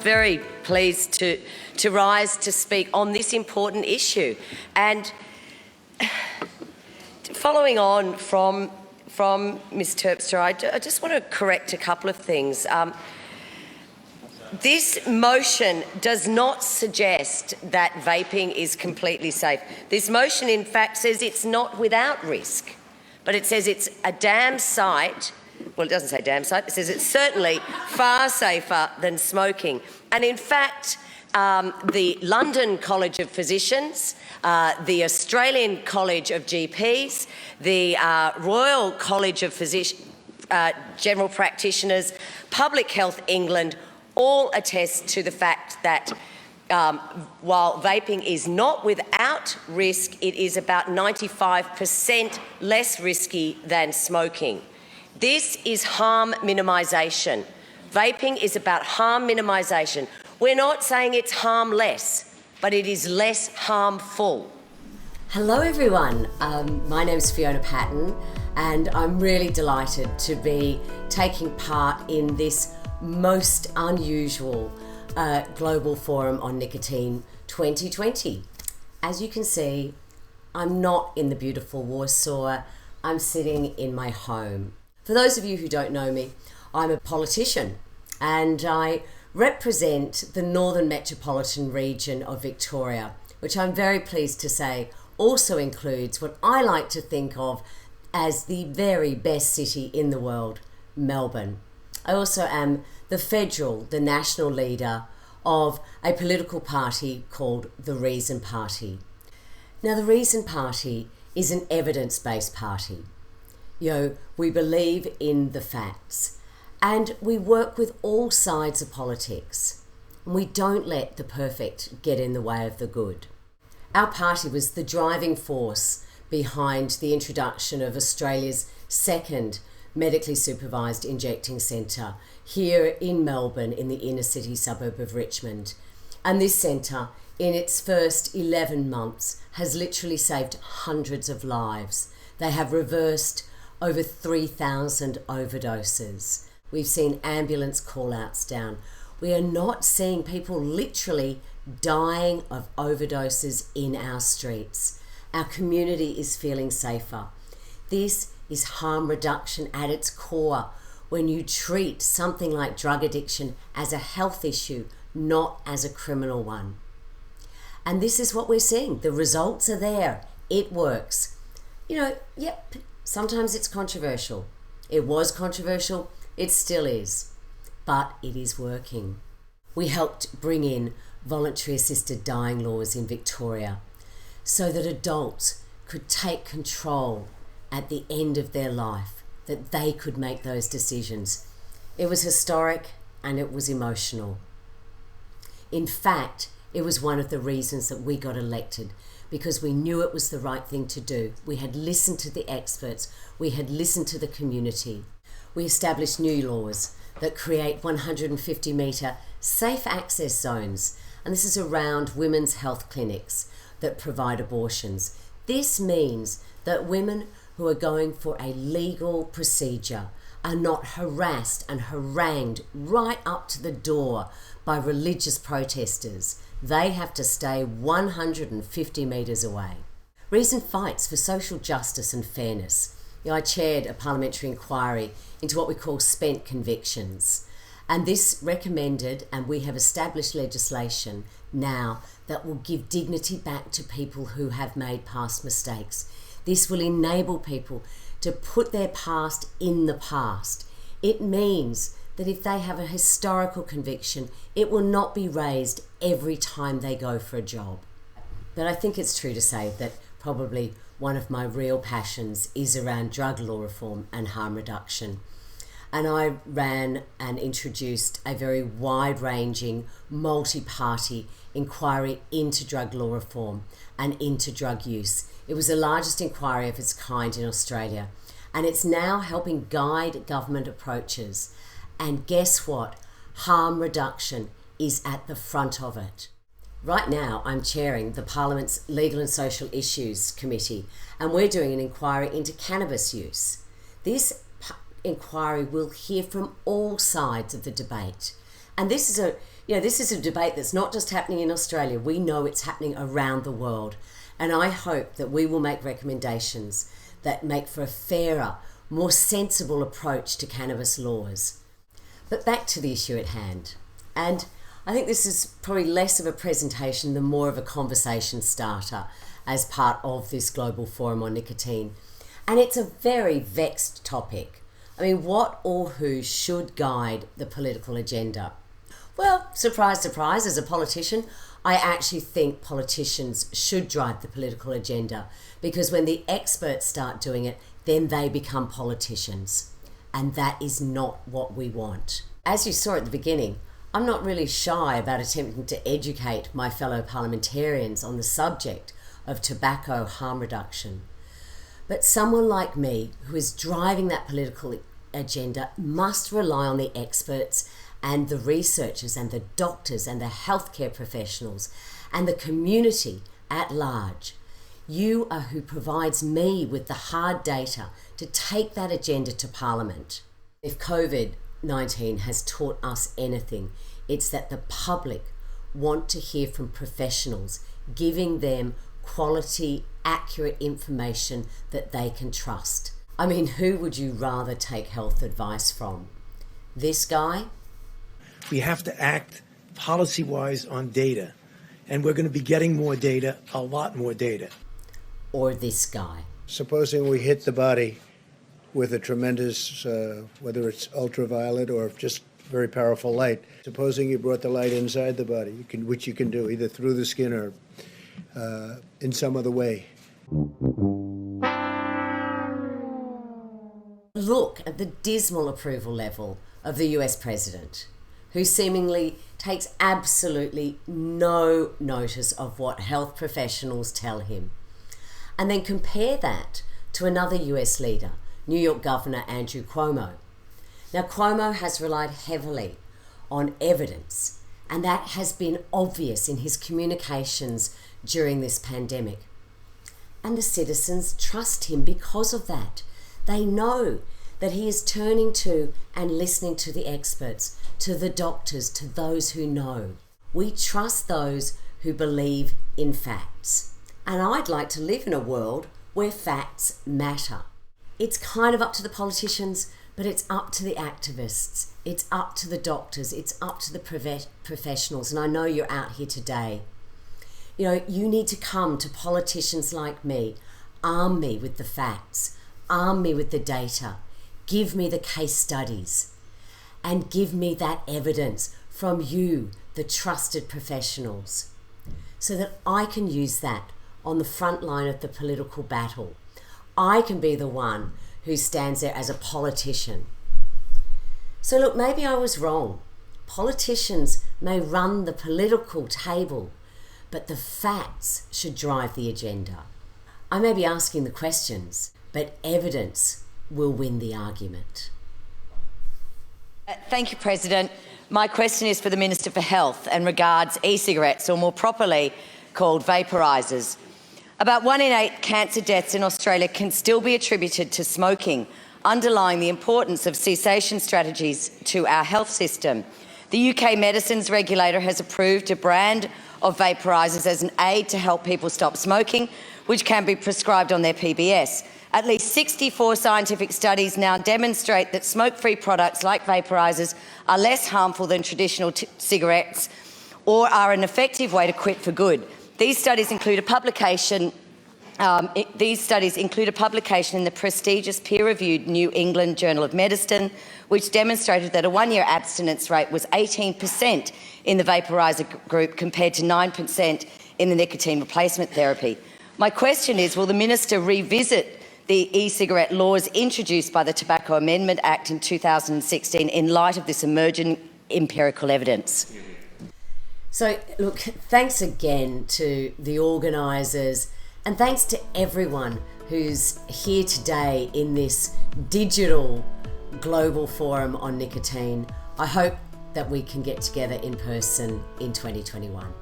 very pleased to rise to speak on this important issue. And following on from Ms Terpstra, I just want to correct a couple of things. This motion does not suggest that vaping is completely safe. This motion, in fact, says it's not without risk, but it says it's a damn sight. Well, it doesn't say damn sight. It says it's certainly far safer than smoking. And in fact, the London College of Physicians, the Australian College of GPs, the Royal College of General Practitioners, Public Health England, all attest to the fact that while vaping is not without risk, it is about 95% less risky than smoking. This is harm minimisation. Vaping is about harm minimisation. We're not saying it's harmless, but it is less harmful. Hello everyone, my name's Fiona Patten and I'm really delighted to be taking part in this most unusual Global Forum on Nicotine 2020. As you can see, I'm not in the beautiful Warsaw, I'm sitting in my home. For those of you who don't know me, I'm a politician and I represent the Northern Metropolitan Region of Victoria, which I'm very pleased to say also includes what I like to think of as the very best city in the world, Melbourne. I also am the national leader of a political party called the Reason Party. Now, the Reason Party is an evidence-based party. We believe in the facts and we work with all sides of politics. We don't let the perfect get in the way of the good. Our party was the driving force behind the introduction of Australia's second medically supervised injecting centre here in Melbourne in the inner city suburb of Richmond. And this centre, in its first 11 months, has literally saved hundreds of lives. They have reversed over 3,000 overdoses. We've seen ambulance call-outs down. We are not seeing people literally dying of overdoses in our streets. Our community is feeling safer. This is harm reduction at its core, when you treat something like drug addiction as a health issue, not as a criminal one. And this is what we're seeing. The results are there. It works. Sometimes it's controversial. It was controversial. It still is. But it is working. We helped bring in voluntary assisted dying laws in Victoria so that adults could take control at the end of their life, that they could make those decisions. It was historic and it was emotional. In fact, it was one of the reasons that we got elected, because we knew it was the right thing to do. We had listened to the experts. We had listened to the community. We established new laws that create 150-metre safe access zones. And this is around women's health clinics that provide abortions. This means that women who are going for a legal procedure are not harassed and harangued right up to the door by religious protesters. They have to stay 150 metres away. Reason fights for social justice and fairness. I chaired a parliamentary inquiry into what we call spent convictions. And this recommended, and we have established legislation now that will give dignity back to people who have made past mistakes. This will enable people to put their past in the past. It means that if they have a historical conviction, it will not be raised every time they go for a job. But I think it's true to say that probably one of my real passions is around drug law reform and harm reduction. And I ran and introduced a very wide-ranging, multi-party inquiry into drug law reform and into drug use. It was the largest inquiry of its kind in Australia, and it's now helping guide government approaches. And guess what? Harm reduction is at the front of it. Right now, I'm chairing the Parliament's Legal and Social Issues Committee, and we're doing an inquiry into cannabis use. This inquiry will hear from all sides of the debate. And this is This is a debate that's not just happening in Australia. We know it's happening around the world. And I hope that we will make recommendations that make for a fairer, more sensible approach to cannabis laws. But back to the issue at hand. And I think this is probably less of a presentation than more of a conversation starter as part of this global forum on nicotine. And it's a very vexed topic. I mean, what or who should guide the political agenda? Well, surprise, surprise, as a politician, I actually think politicians should drive the political agenda, because when the experts start doing it, then they become politicians. And that is not what we want. As you saw at the beginning, I'm not really shy about attempting to educate my fellow parliamentarians on the subject of tobacco harm reduction. But someone like me, who is driving that political agenda, must rely on the experts and the researchers and the doctors and the healthcare professionals and the community at large. You are who provides me with the hard data to take that agenda to Parliament. If COVID-19 has taught us anything, it's that the public want to hear from professionals, giving them quality, accurate information that they can trust. I mean, who would you rather take health advice from? This guy? We have to act policy-wise on data, and we're going to be getting more data, a lot more data. Or this guy? Supposing we hit the body with a tremendous, whether it's ultraviolet or just very powerful light, supposing you brought the light inside the body, which you can do either through the skin or in some other way. Look at the dismal approval level of the US president, who seemingly takes absolutely no notice of what health professionals tell him. And then compare that to another US leader, New York Governor Andrew Cuomo. Now, Cuomo has relied heavily on evidence, and that has been obvious in his communications during this pandemic. And the citizens trust him because of that. They know that he is turning to and listening to the experts, to the doctors, to those who know. We trust those who believe in facts. And I'd like to live in a world where facts matter. It's kind of up to the politicians, but it's up to the activists. It's up to the doctors. It's up to the professionals. And I know you're out here today. You need to come to politicians like me. Arm me with the facts. Arm me with the data. Give me the case studies. And give me that evidence from you, the trusted professionals, so that I can use that on the front line of the political battle. I can be the one who stands there as a politician. So look, maybe I was wrong. Politicians may run the political table, but the facts should drive the agenda. I may be asking the questions, but evidence will win the argument. Thank you, President. My question is for the Minister for Health and regards e-cigarettes, or more properly called vaporisers. About 1 in 8 cancer deaths in Australia can still be attributed to smoking, underlying the importance of cessation strategies to our health system. The UK medicines regulator has approved a brand of vaporisers as an aid to help people stop smoking, which can be prescribed on their PBS. At least 64 scientific studies now demonstrate that smoke-free products like vaporisers are less harmful than traditional cigarettes, or are an effective way to quit for good. These studies include a publication in the prestigious peer-reviewed New England Journal of Medicine, which demonstrated that a 1-year abstinence rate was 18% in the vaporiser group compared to 9% in the nicotine replacement therapy. My question is, will the Minister revisit the e-cigarette laws introduced by the Tobacco Amendment Act in 2016 in light of this emerging empirical evidence? So, look, thanks again to the organisers, and thanks to everyone who's here today in this digital global forum on nicotine. I hope that we can get together in person in 2021.